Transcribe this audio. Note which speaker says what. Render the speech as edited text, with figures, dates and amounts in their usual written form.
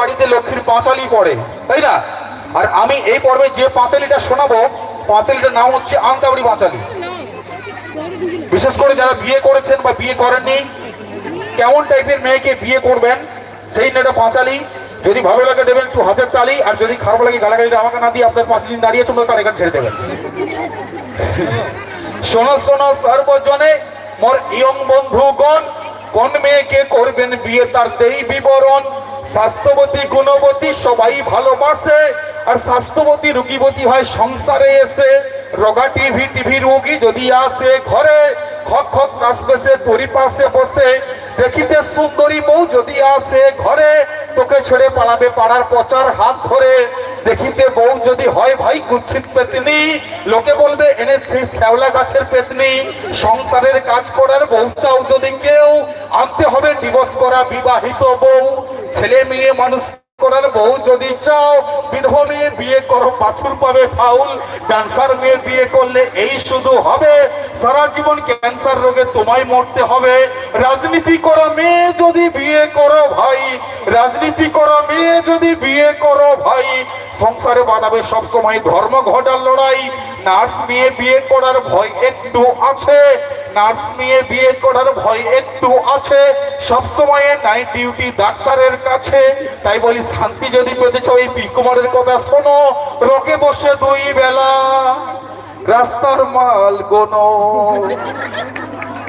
Speaker 1: বাড়িতে লক্ষ্মীর পাঁচালি পড়ে, তাই না? আর আমি এই পর্বে যে পাঁচালিটা শোনাবো, পাঁচালিটার নাম হচ্ছে আন্তাবড়ি পাঁচালি। বিশেষ করে যারা বিয়ে করেছেন বা বিয়ে করেননি, কেমন টাইপের মেয়েকে বিয়ে করবেন সেই নেটা পাঁচালি। যদি ভালো লাগে দেবেন একটু হাতের তালি, আর যদি খারাপ লাগে গালাগালিটা আমাকে না দিয়ে আপনার 5 দিন দাঁড়িয়ে চলে তার এখানে ছেড়ে দেবেন। শোনো শোনো সর্বজনে মোর ইয়ং বন্ধুগণ, কোন মেয়েকে করবেন বিয়ে তার দেই বিবরণ। স্বাস্থ্যবতী গুণবতী সবাই ভালোবাসে, আর স্বাস্থ্যবতী রুগীবতী হয় সংসারে এসে। রোগা টিভি রোগী যদি আসে ঘরে, খক খক কাশবে সে তোরি পাশে বসে। দেখিতে সুন্দরী বউ যদি আসে ঘরে, তোকে ছেড়ে পালাবে পাড়ার পচার হাত ধরে। দেখিতে বউ যদি হয় ভাই কুচ্ছিত পেতনি, লোকে বলবে এনেছে শ্যাওলা গাছের পেতনি। সংসারের কাজ করার বউ চাও যদি কেউ, আনতে হবে ডিভোর্স করা বিবাহিত বউ। ছেলে মেয়ে মানুষ করার বউ যদি চাও, বিধবা মেয়ে বিয়ে করো বাছুর পাবে ফাউল। ক্যান্সার মেয়ে বিয়ে করলে এই শুধু হবে, সারা জীবন ক্যান্সার রোগে তোমায় মরতে হবে। রাজনীতি করা মেয়ে যদি বিয়ে করো ভাই, রাজনীতি করা মেয়ে যদি বিয়ে করো ভাই, সংসারে বাঁধাবে সবসময় ধর্ম ঘটার লড়াই। নার্স মেয়ে বিয়ে করার ভয় একটু আছে, নার্স মেয়ে বিয়ে করার ভয় একটু আছে। সবসময় নাইট ডিউটি ডাক্তারের কাছে। তাই বলি শান্তি যদি পেতে চাও এই পি কুমারের কথা শোনো। রোগে বসে 2 বেলা রাস্তার মাল গোনো।